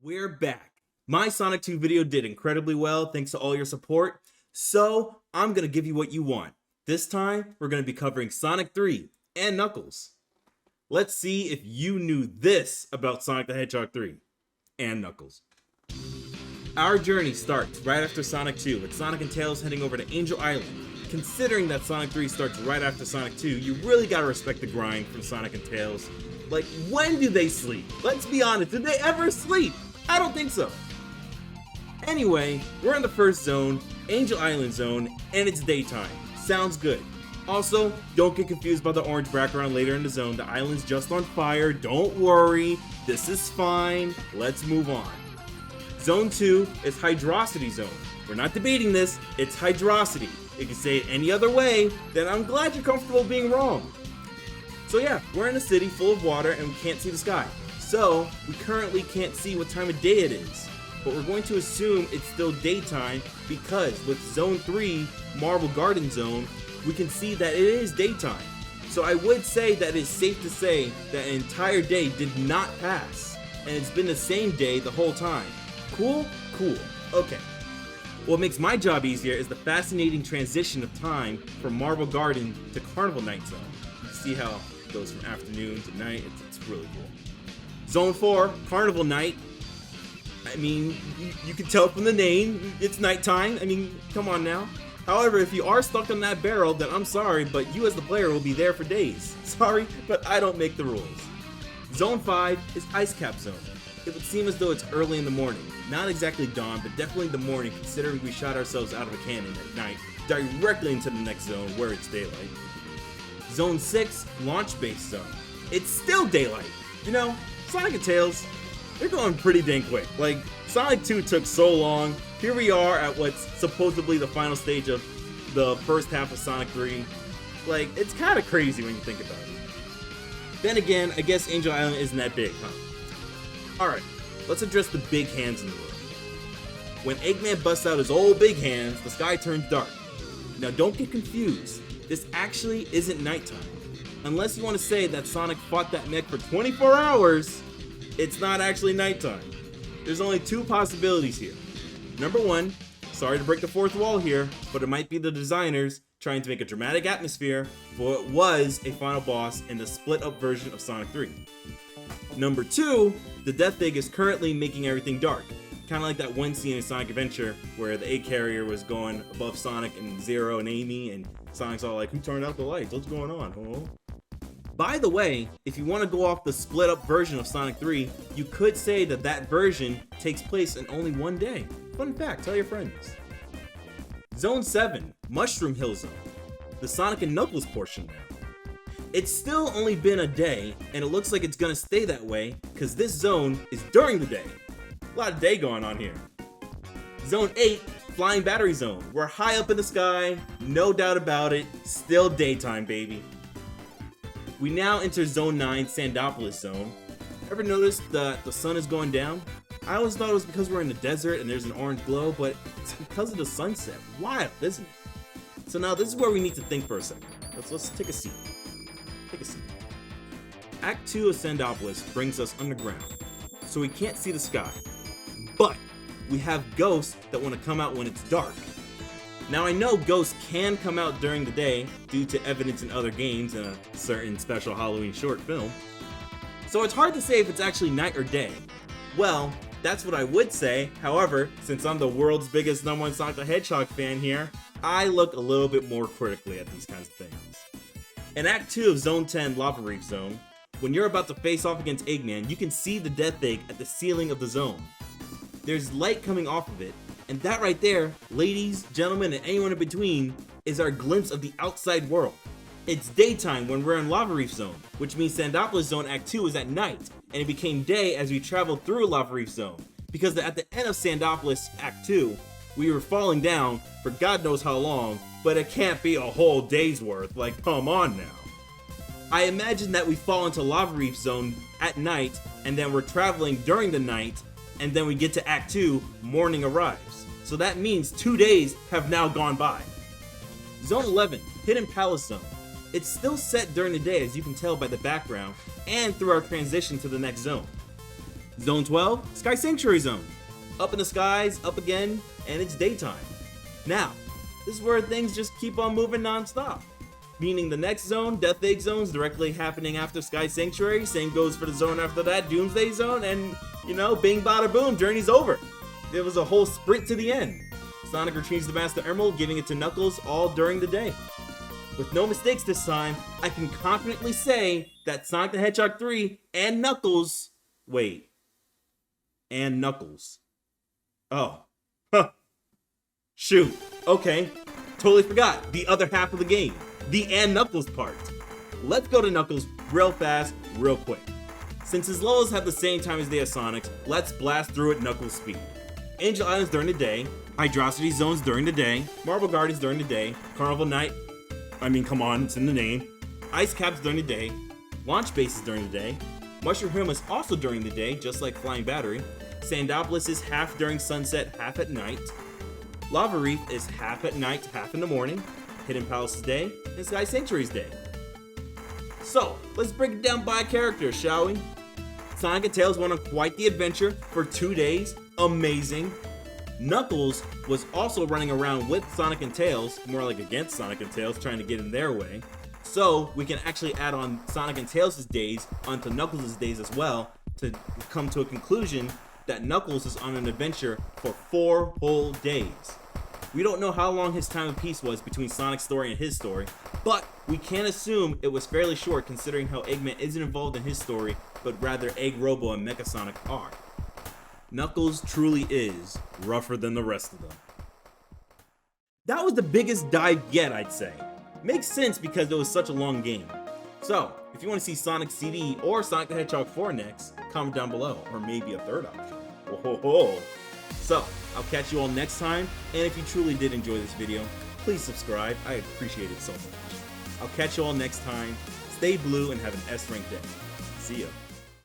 We're back. My Sonic 2 video did incredibly well thanks to all your support, so I'm gonna give you what you want. This time, we're gonna be covering Sonic 3 and Knuckles. Let's see if you knew this about Sonic the Hedgehog 3 and Knuckles. Our journey starts right after Sonic 2 with Sonic and Tails heading over to Angel Island. Considering that Sonic 3 starts right after Sonic 2, you really gotta respect the grind from Sonic and Tails. Like, when do they sleep? Let's be honest, did they ever sleep? I don't think so. Anyway, we're in the first zone, Angel Island zone, and it's daytime. Sounds good. Also, don't get confused by the orange background later in the zone. The island's just on fire. Don't worry. This is fine. Let's move on. Zone 2 is Hydrocity Zone. We're not debating this. It's Hydrocity. If you can say it any other way, then I'm glad you're comfortable being wrong. So yeah, we're in a city full of water and we can't see the sky. So, we currently can't see what time of day it is. But we're going to assume it's still daytime because with Zone 3, Marble Garden Zone, we can see that it is daytime. So I would say that it's safe to say that an entire day did not pass. And it's been the same day the whole time. Cool? Cool. Okay. What makes my job easier is the fascinating transition of time from Marble Garden to Carnival Night Zone. You see how it goes from afternoon to night? It's really cool. Zone 4, Carnival Night. I mean, you can tell from the name, it's nighttime. I mean, come on now. However, if you are stuck on that barrel, then I'm sorry, but you as the player will be there for days. Sorry, but I don't make the rules. Zone 5 is Ice Cap Zone. It would seem as though it's early in the morning. Not exactly dawn, but definitely the morning, considering we shot ourselves out of a cannon at night, directly into the next zone where it's daylight. Zone 6, Launch Base Zone. It's still daylight. You know, Sonic and Tails, they're going pretty dang quick. Like, Sonic 2 took so long. Here we are at what's supposedly the final stage of the first half of Sonic 3. Like, it's kind of crazy when you think about it. Then again, I guess Angel Island isn't that big, huh? Alright, let's address the big hands in the room. When Eggman busts out his old big hands, the sky turns dark. Now don't get confused. This actually isn't nighttime. Unless you want to say that Sonic fought that mech for 24 hours, it's not actually nighttime. There's only two possibilities here. Number one, sorry to break the fourth wall here, but it might be the designers trying to make a dramatic atmosphere for what was a final boss in the split up version of Sonic 3. Number two, the Death Egg is currently making everything dark. Kind of like that one scene in Sonic Adventure where the egg carrier was going above Sonic and Zero and Amy, and Sonic's all like, who turned out the lights? What's going on? Oh. By the way, if you want to go off the split up version of Sonic 3, you could say that that version takes place in only one day. Fun fact, tell your friends. Zone 7, Mushroom Hill Zone. The Sonic and Knuckles portion now. It's still only been a day, and it looks like it's gonna stay that way, because this zone is during the day. A lot of day going on here. Zone 8, Flying Battery Zone. We're high up in the sky, no doubt about it, still daytime, baby. We now enter Zone 9, Sandopolis Zone. Ever noticed that the sun is going down? I always thought it was because we're in the desert and there's an orange glow, but it's because of the sunset. Wild, isn't it? So now this is where we need to think for a second. Let's take a seat. Take a seat. Act 2 of Sandopolis brings us underground, so we can't see the sky. But we have ghosts that want to come out when it's dark. Now I know ghosts can come out during the day due to evidence in other games and a certain special Halloween short film. So it's hard to say if it's actually night or day. Well, that's what I would say. However, since I'm the world's biggest #1 Sonic the Hedgehog fan here, I look a little bit more critically at these kinds of things. In Act 2 of Zone 10 Lava Reef Zone, when you're about to face off against Eggman, you can see the Death Egg at the ceiling of the zone. There's light coming off of it, and that right there, ladies, gentlemen, and anyone in between, is our glimpse of the outside world. It's daytime when we're in Lava Reef Zone, which means Sandopolis Zone Act 2 is at night, and it became day as we traveled through Lava Reef Zone, because at the end of Sandopolis Act 2, we were falling down for God knows how long, but it can't be a whole day's worth, like come on now. I imagine that we fall into Lava Reef Zone at night, and then we're traveling during the night, and then we get to Act 2, morning arrives. So that means 2 days have now gone by. Zone 11, Hidden Palace Zone. It's still set during the day, as you can tell by the background, and through our transition to the next zone. Zone 12, Sky Sanctuary Zone. Up in the skies, up again, and it's daytime. Now, this is where things just keep on moving non-stop. Meaning the next zone, Death Egg Zone, is directly happening after Sky Sanctuary. Same goes for the zone after that, Doomsday Zone, and, you know, bing bada boom, journey's over. There was a whole sprint to the end. Sonic retrieves the Master Emerald, giving it to Knuckles all during the day. With no mistakes this time, I can confidently say that Sonic the Hedgehog 3 and Knuckles... Wait. And Knuckles. Oh. Huh. Shoot. Okay. Totally forgot the other half of the game. The and Knuckles part. Let's go to Knuckles real fast, real quick. Since his levels have the same time as they have Sonic's, let's blast through at Knuckles speed. Angel Islands during the day, Hydrocity Zones during the day, Marble Gardens during the day, Carnival Night, come on, it's in the name, Ice Caps during the day, Launch Bases during the day, Mushroom Hill is also during the day, just like Flying Battery, Sandopolis is half during sunset, half at night, Lava Reef is half at night, half in the morning, Hidden Palace's day, and Sky Sanctuary's day. So, let's break it down by character, shall we? Sonic and Tails went on quite the adventure for 2 days. Amazing. Knuckles was also running around with Sonic and Tails, more like against Sonic and Tails, trying to get in their way. So, we can actually add on Sonic and Tails' days onto Knuckles' days as well to come to a conclusion that Knuckles is on an adventure for 4 whole days. We don't know how long his time of peace was between Sonic's story and his story, but we can assume it was fairly short considering how Eggman isn't involved in his story, but rather Egg Robo and Mecha Sonic are. Knuckles truly is rougher than the rest of them. That was the biggest dive yet, I'd say. Makes sense because it was such a long game. So, if you want to see Sonic CD or Sonic the Hedgehog 4 next, comment down below, or maybe a third option. Whoa. So, I'll catch you all next time, and if you truly did enjoy this video, please subscribe. I appreciate it so much. I'll catch you all next time. Stay blue and have an S-rank day. See ya.